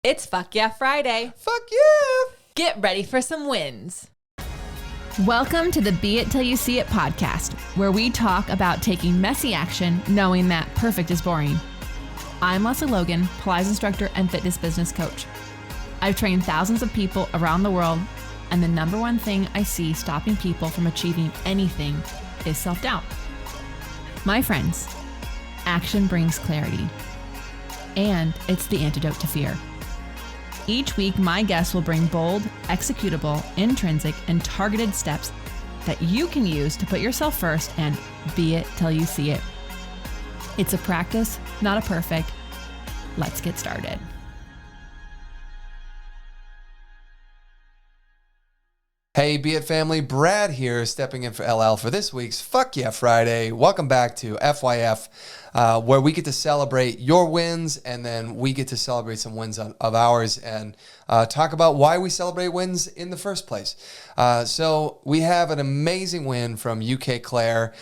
It's Fuck Yeah Friday. Fuck yeah! Get ready for some wins. Welcome to the Be It Till You See It podcast, where we talk about taking messy action, knowing that perfect is boring. I'm Lesley Logan, Pilates instructor and fitness business coach. I've trained thousands of people around the world, and the number one thing I see stopping people from achieving anything is self-doubt. My friends, action brings clarity, and it's the antidote to fear. Each week, my guests will bring bold, executable, intrinsic, and targeted steps that you can use to put yourself first and be it till you see it. It's a practice, not a perfect. Let's get started. Hey, Be It family, Brad here, stepping in for LL for this week's Fuck Yeah Friday. Welcome back to FYF, where we get to celebrate your wins, and then we get to celebrate some wins of ours and talk about why we celebrate wins in the first place. So we have an amazing win from UK Claire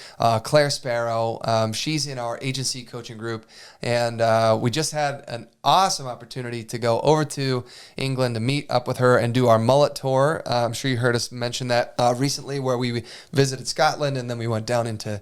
Sparrow. She's in our agency coaching group, and we just had an awesome opportunity to go over to England to meet up with her and do our mullet tour. I'm sure you heard us mention that recently, where we visited Scotland and then we went down into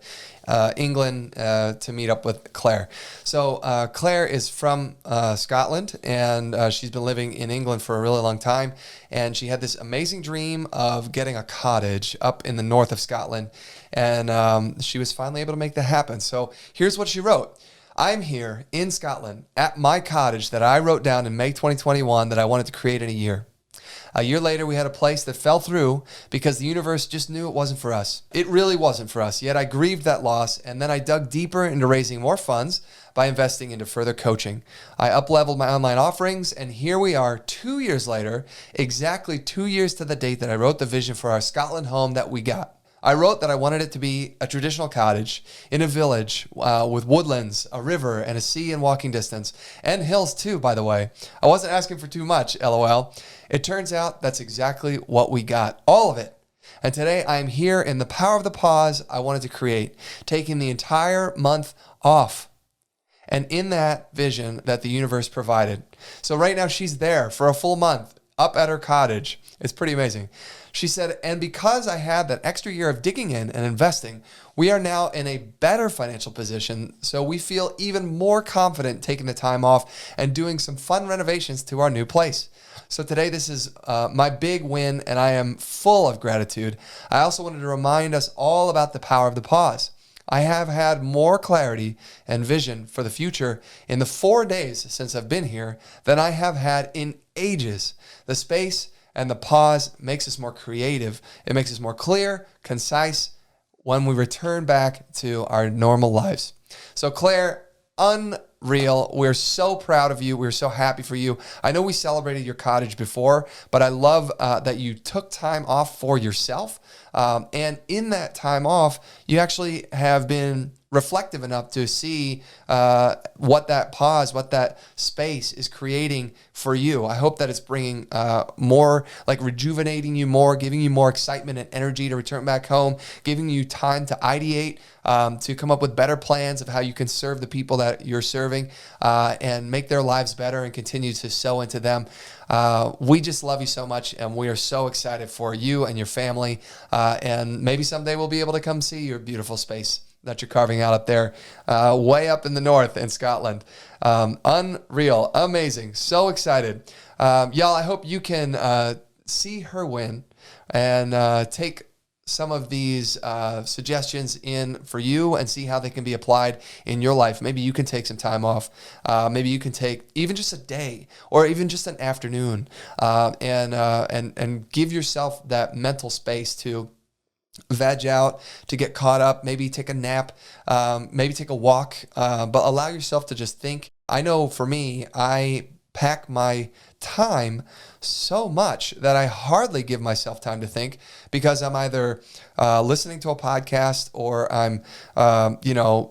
England to meet up with Claire. So Claire is from Scotland, and she's been living in England for a really long time, and she had this amazing dream of getting a cottage up in the north of Scotland, and she was finally able to make that happen. So here's what she wrote. I'm here in Scotland at my cottage that I wrote down in May 2021 that I wanted to create in a year. A year later, we had a place that fell through because the universe just knew it wasn't for us. It really wasn't for us, yet I grieved that loss, and then I dug deeper into raising more funds by investing into further coaching. I up-leveled my online offerings, and here we are 2 years later, exactly 2 years to the date that I wrote the vision for our Scotland home that we got. I wrote that I wanted it to be a traditional cottage in a village with woodlands, a river, and a sea in walking distance. And hills too, by the way. I wasn't asking for too much, LOL. It turns out that's exactly what we got. All of it. And today I am here in the power of the pause I wanted to create, taking the entire month off. And in that vision that the universe provided. So right now she's there for a full month up at her cottage. It's pretty amazing. She said, and because I had that extra year of digging in and investing, we are now in a better financial position. So we feel even more confident taking the time off and doing some fun renovations to our new place. So today, this is my big win, and I am full of gratitude. I also wanted to remind us all about the power of the pause. I have had more clarity and vision for the future in the 4 days since I've been here than I have had in ages. The space and the pause makes us more creative. It makes us more clear, concise when we return back to our normal lives. So Claire, unreal. We're so proud of you. We're so happy for you. I know we celebrated your cottage before, but I love that you took time off for yourself. And in that time off, you actually have been reflective enough to see what that pause, what that space is creating for you. I hope that it's bringing more, like rejuvenating you more, giving you more excitement and energy to return back home, giving you time to ideate, to come up with better plans of how you can serve the people that you're serving and make their lives better and continue to sow into them. We just love you so much, and we are so excited for you and your family. And maybe someday we'll be able to come see your beautiful space that you're carving out up there, way up in the north in Scotland. Unreal, amazing, so excited. Y'all, I hope you can see her win and take some of these suggestions in for you and see how they can be applied in your life. Maybe you can take some time off. Maybe you can take even just a day or even just an afternoon and give yourself that mental space to veg out, to get caught up, maybe take a nap, maybe take a walk, but allow yourself to just think. I know for me, I pack my time so much that I hardly give myself time to think because I'm either listening to a podcast or I'm,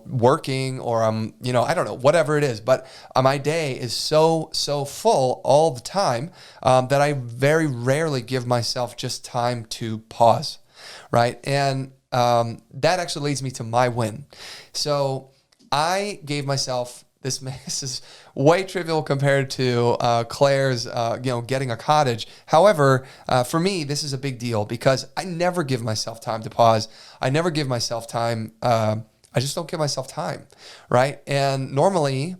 working or I'm, I don't know, whatever it is. But my day is so full all the time that I very rarely give myself just time to pause. Right. And that actually leads me to my win. So I gave myself this is way trivial compared to Claire's, getting a cottage. However, for me, this is a big deal because I never give myself time to pause. I never give myself time. I just don't give myself time, right? And normally,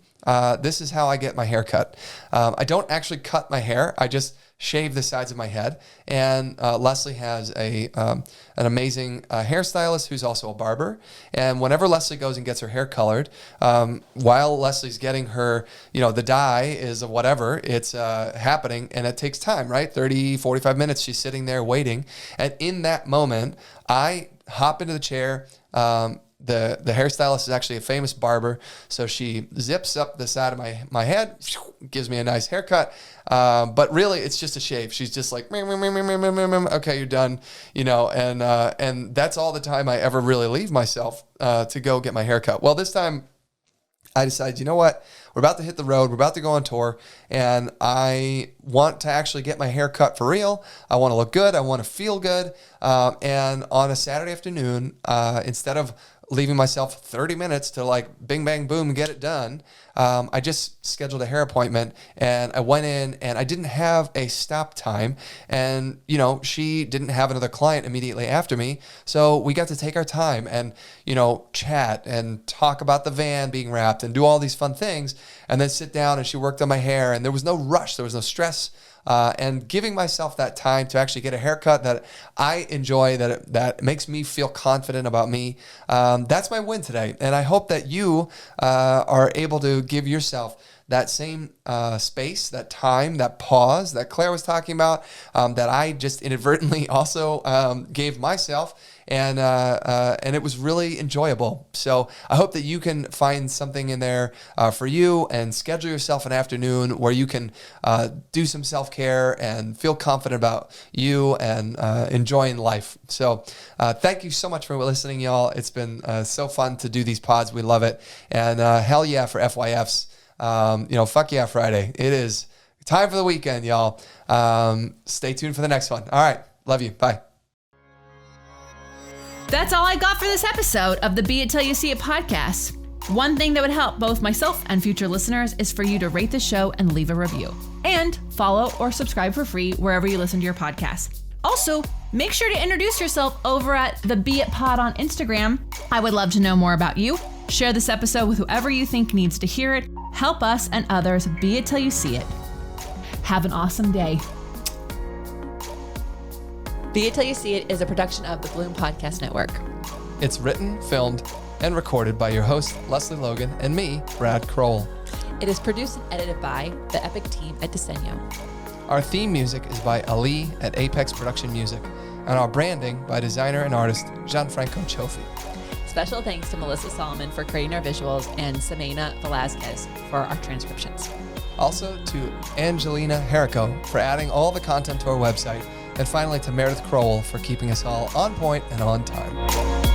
this is how I get my hair cut. I don't actually cut my hair. I just shave the sides of my head. And Lesley has an amazing hairstylist who's also a barber. And whenever Lesley goes and gets her hair colored, while Lesley's getting her, the dye is whatever, it's happening, and it takes time, right? 30, 45 minutes, she's sitting there waiting. And in that moment, I hop into the chair. The hairstylist is actually a famous barber, so she zips up the side of my head, gives me a nice haircut, but really it's just a shave. She's just like, okay, you're done, and that's all the time I ever really leave myself to go get my haircut. Well, this time I decided, you know what? We're about to hit the road. We're about to go on tour, and I want to actually get my hair cut for real. I want to look good. I want to feel good. And on a Saturday afternoon, instead of leaving myself 30 minutes to like bing, bang, boom, get it done, I just scheduled a hair appointment, and I went in, and I didn't have a stop time, and she didn't have another client immediately after me, so we got to take our time and chat and talk about the van being wrapped and do all these fun things, and then sit down, and she worked on my hair, and there was no rush, there was no stress. And giving myself that time to actually get a haircut that I enjoy, that makes me feel confident about me. That's my win today. And I hope that you are able to give yourself that same space, that time, that pause that Claire was talking about, that I just inadvertently also gave myself. And it was really enjoyable. So I hope that you can find something in there for you, and schedule yourself an afternoon where you can do some self-care and feel confident about you and enjoying life. So thank you so much for listening, y'all. It's been so fun to do these pods. We love it. And hell yeah for FYFs. Fuck yeah Friday. It is time for the weekend, y'all. Stay tuned for the next one. All right. Love you. Bye. That's all I got for this episode of the Be It Till You See It podcast. One thing that would help both myself and future listeners is for you to rate the show and leave a review. And follow or subscribe for free wherever you listen to your podcast. Also, make sure to introduce yourself over at the Be It Pod on Instagram. I would love to know more about you. Share this episode with whoever you think needs to hear it. Help us and others be it till you see it. Have an awesome day. Be It Till You See It is a production of the Bloom Podcast Network. It's written, filmed, and recorded by your host, Lesley Logan, and me, Brad Crowell. It is produced and edited by the epic team at Diseño. Our theme music is by Ali at Apex Production Music, and our branding by designer and artist Gianfranco Chofi. Special thanks to Melissa Solomon for creating our visuals and Samena Velazquez for our transcriptions. Also to Angelina Herrico for adding all the content to our website. And finally to Meredith Crowell for keeping us all on point and on time.